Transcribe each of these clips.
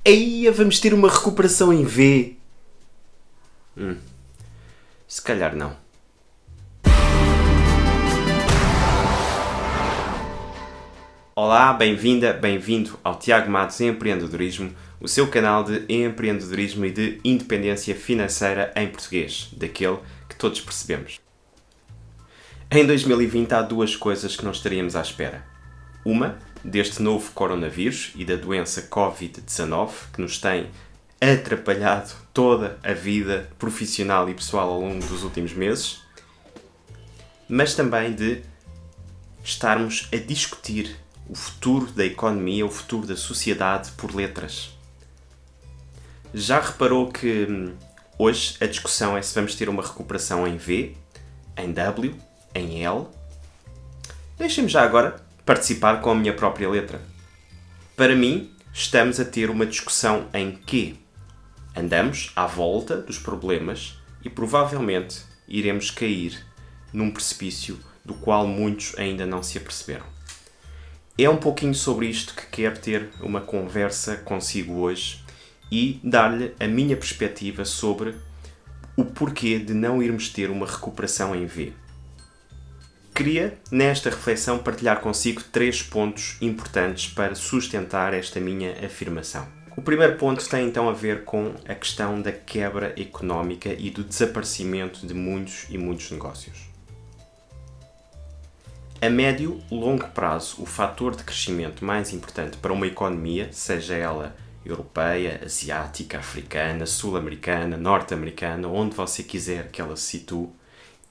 Aí vamos ter uma recuperação em V. Se calhar não. Olá, bem-vinda, bem-vindo ao Tiago Matos Empreendedorismo, o seu canal de empreendedorismo e de independência financeira em português, daquele que todos percebemos. Em 2020 há duas coisas que não estaríamos à espera. Uma, deste novo coronavírus e da doença Covid-19, que nos tem atrapalhado toda a vida profissional e pessoal ao longo dos últimos meses, mas também de estarmos a discutir o futuro da economia, o futuro da sociedade por letras. Já reparou que hoje a discussão é se vamos ter uma recuperação em V, em W, em L? Deixem-me já agora participar com a minha própria letra. Para mim, estamos a ter uma discussão em Q. Andamos à volta dos problemas e provavelmente iremos cair num precipício do qual muitos ainda não se aperceberam. É um pouquinho sobre isto que quero ter uma conversa consigo hoje e dar-lhe a minha perspectiva sobre o porquê de não irmos ter uma recuperação em V. Queria, nesta reflexão, partilhar consigo 3 pontos importantes para sustentar esta minha afirmação. O primeiro ponto tem então a ver com a questão da quebra económica e do desaparecimento de muitos e muitos negócios. A médio e longo prazo, o fator de crescimento mais importante para uma economia, seja ela europeia, asiática, africana, sul-americana, norte-americana, onde você quiser que ela se situe,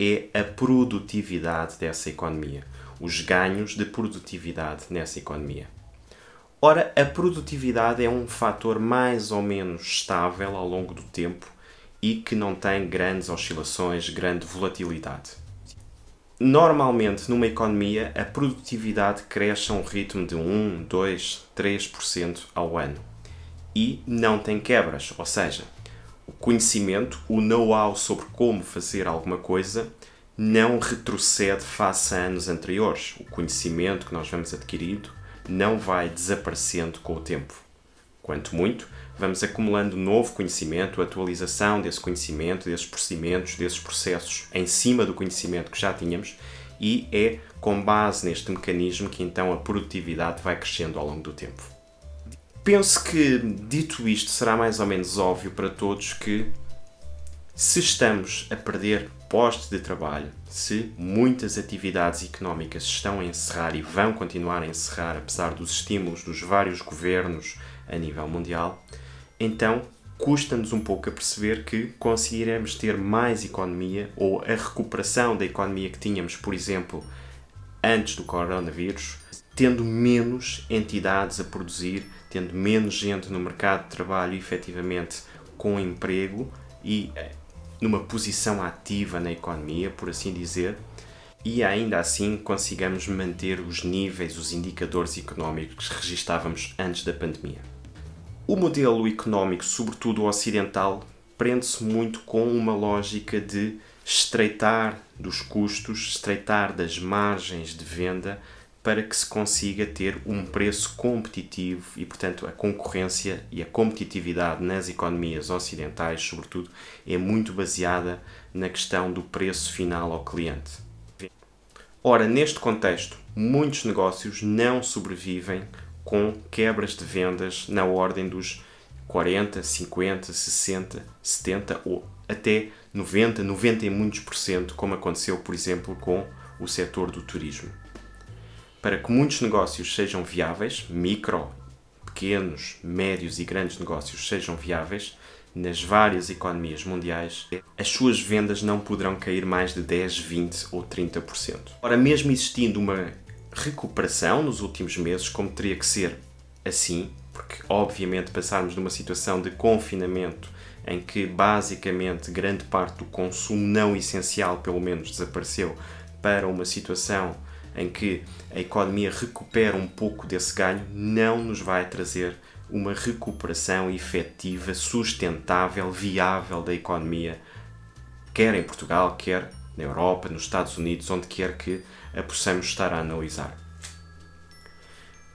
é a produtividade dessa economia, os ganhos de produtividade nessa economia. Ora, a produtividade é um fator mais ou menos estável ao longo do tempo e que não tem grandes oscilações, grande volatilidade. Normalmente, numa economia, a produtividade cresce a um ritmo de 1, 2, 3% ao ano e não tem quebras, ou seja, o conhecimento, o know-how sobre como fazer alguma coisa não retrocede face a anos anteriores. O conhecimento que nós vamos adquirindo não vai desaparecendo com o tempo. Quanto muito, vamos acumulando novo conhecimento, atualização desse conhecimento, desses procedimentos, desses processos em cima do conhecimento que já tínhamos e é com base neste mecanismo que então a produtividade vai crescendo ao longo do tempo. Penso que, dito isto, será mais ou menos óbvio para todos que se estamos a perder postos de trabalho, se muitas atividades económicas estão a encerrar e vão continuar a encerrar, apesar dos estímulos dos vários governos a nível mundial, então custa-nos um pouco a perceber que conseguiremos ter mais economia ou a recuperação da economia que tínhamos, por exemplo, antes do coronavírus, tendo menos entidades a produzir, tendo menos gente no mercado de trabalho efetivamente com emprego e numa posição ativa na economia, por assim dizer, e ainda assim consigamos manter os níveis, os indicadores económicos que registávamos antes da pandemia. O modelo económico, sobretudo ocidental, prende-se muito com uma lógica de estreitar dos custos, estreitar das margens de venda para que se consiga ter um preço competitivo e, portanto, a concorrência e a competitividade nas economias ocidentais, sobretudo, é muito baseada na questão do preço final ao cliente. Ora, neste contexto, muitos negócios não sobrevivem com quebras de vendas na ordem dos 40, 50, 60, 70 ou até 90, 90 e muitos por cento, como aconteceu, por exemplo, com o setor do turismo. Para que muitos negócios sejam viáveis, micro, pequenos, médios e grandes negócios sejam viáveis, nas várias economias mundiais, as suas vendas não poderão cair mais de 10, 20 ou 30%. Ora, mesmo existindo uma recuperação nos últimos meses, como teria que ser assim, porque obviamente passarmos de uma situação de confinamento em que basicamente grande parte do consumo não essencial pelo menos desapareceu para uma situação em que a economia recupera um pouco desse ganho, não nos vai trazer uma recuperação efetiva, sustentável, viável da economia, quer em Portugal, quer na Europa, nos Estados Unidos, onde quer que a possamos estar a analisar.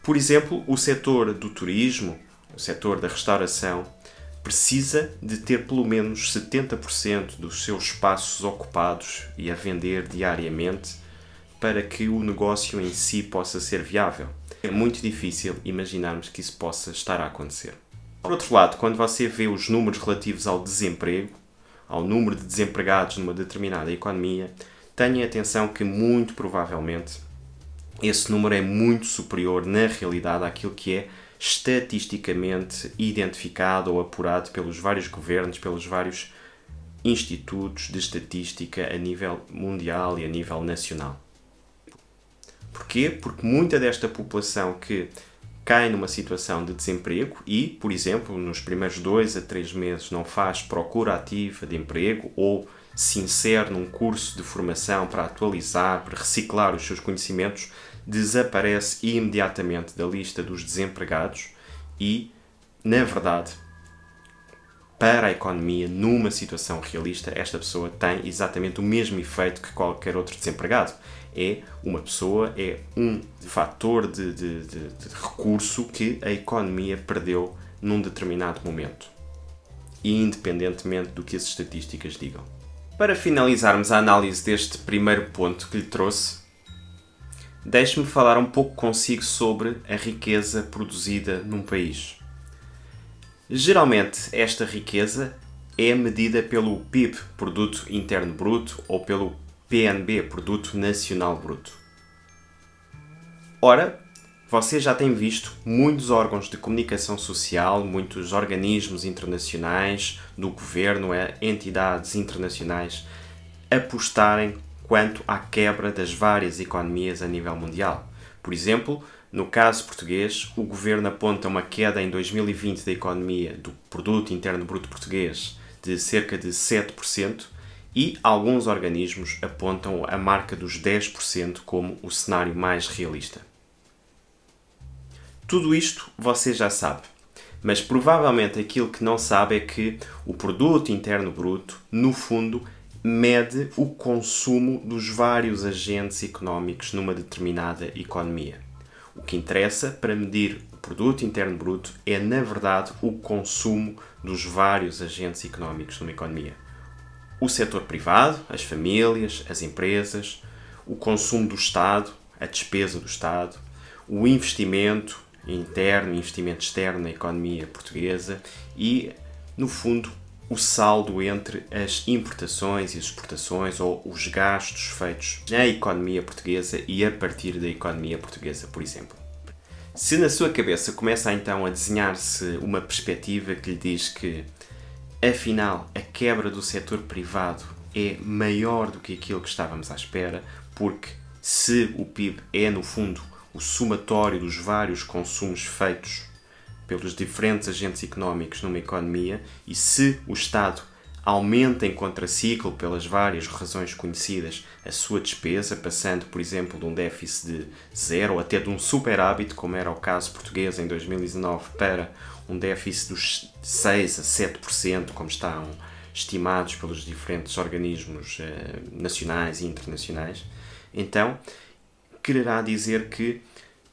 Por exemplo, o setor do turismo o setor da restauração, precisa de ter pelo menos 70% dos seus espaços ocupados e a vender diariamente para que o negócio em si possa ser viável. É muito difícil imaginarmos que isso possa estar a acontecer. Por outro lado, quando você vê os números relativos ao desemprego, ao número de desempregados numa determinada economia, tenha atenção que muito provavelmente esse número é muito superior na realidade àquilo que é estatisticamente identificado ou apurado pelos vários governos, pelos vários institutos de estatística a nível mundial e a nível nacional. Porquê? Porque muita desta população que cai numa situação de desemprego e, por exemplo, nos primeiros 2 a 3 meses não faz procura ativa de emprego ou se insere num curso de formação para atualizar, para reciclar os seus conhecimentos, desaparece imediatamente da lista dos desempregados e, na verdade, para a economia, numa situação realista, esta pessoa tem exatamente o mesmo efeito que qualquer outro desempregado. É uma pessoa, é um fator de recurso que a economia perdeu num determinado momento, independentemente do que as estatísticas digam. Para finalizarmos a análise deste primeiro ponto que lhe trouxe, deixe-me falar um pouco consigo sobre a riqueza produzida num país. Geralmente, esta riqueza é medida pelo PIB, Produto Interno Bruto, ou pelo PNB, Produto Nacional Bruto. Ora, você já tem visto muitos órgãos de comunicação social, muitos organismos internacionais, do governo, entidades internacionais, apostarem quanto à quebra das várias economias a nível mundial. Por exemplo, no caso português, o governo aponta uma queda em 2020 da economia do Produto Interno Bruto português de cerca de 7% e alguns organismos apontam a marca dos 10% como o cenário mais realista. Tudo isto você já sabe, mas provavelmente aquilo que não sabe é que o Produto Interno Bruto, no fundo, mede o consumo dos vários agentes económicos numa determinada economia. O que interessa para medir o Produto Interno Bruto é, na verdade, o consumo dos vários agentes económicos numa economia. O setor privado, as famílias, as empresas, o consumo do Estado, a despesa do Estado, o investimento interno e investimento externo na economia portuguesa e, no fundo, o saldo entre as importações e as exportações ou os gastos feitos na economia portuguesa e a partir da economia portuguesa, por exemplo. Se na sua cabeça começa então a desenhar-se uma perspectiva que lhe diz que, afinal, a quebra do setor privado é maior do que aquilo que estávamos à espera, porque se o PIB é, no fundo, o somatório dos vários consumos feitos pelos diferentes agentes económicos numa economia e se o Estado aumenta em contraciclo pelas várias razões conhecidas a sua despesa, passando, por exemplo, de um déficit de 0 ou até de um superávit, como era o caso português em 2019, para um déficit dos 6 a 7%, como estão estimados pelos diferentes organismos nacionais e internacionais, então quererá dizer que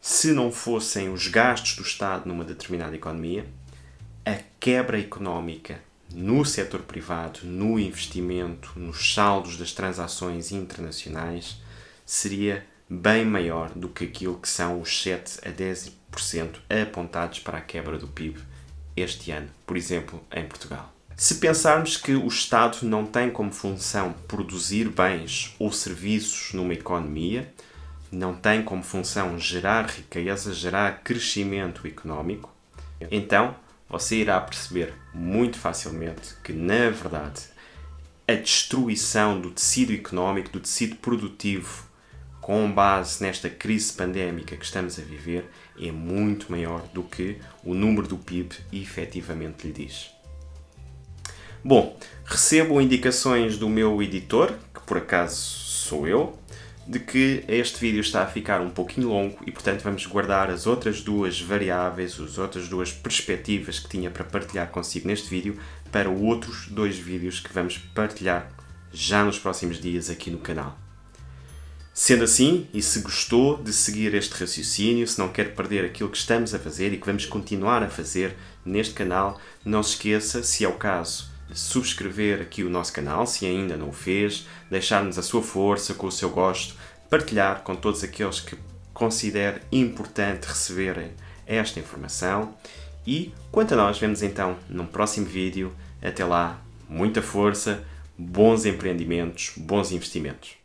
se não fossem os gastos do Estado numa determinada economia, a quebra económica no setor privado, no investimento, nos saldos das transações internacionais, seria bem maior do que aquilo que são os 7 a 10% apontados para a quebra do PIB este ano, por exemplo, em Portugal. Se pensarmos que o Estado não tem como função produzir bens ou serviços numa economia, não tem como função gerar riqueza, gerar crescimento económico, então você irá perceber muito facilmente que, na verdade, a destruição do tecido económico, do tecido produtivo, com base nesta crise pandémica que estamos a viver, é muito maior do que o número do PIB efetivamente lhe diz. Bom, recebo indicações do meu editor, que por acaso sou eu, de que este vídeo está a ficar um pouquinho longo e, portanto, vamos guardar as outras duas variáveis, as outras duas perspectivas que tinha para partilhar consigo neste vídeo para outros 2 vídeos que vamos partilhar já nos próximos dias aqui no canal. Sendo assim, e se gostou de seguir este raciocínio, se não quer perder aquilo que estamos a fazer e que vamos continuar a fazer neste canal, não se esqueça, se é o caso, de subscrever aqui o nosso canal, se ainda não o fez, deixar-nos a sua força, com o seu gosto, partilhar com todos aqueles que considere importante receberem esta informação. E quanto a nós, vemos então num próximo vídeo. Até lá, muita força, bons empreendimentos, bons investimentos.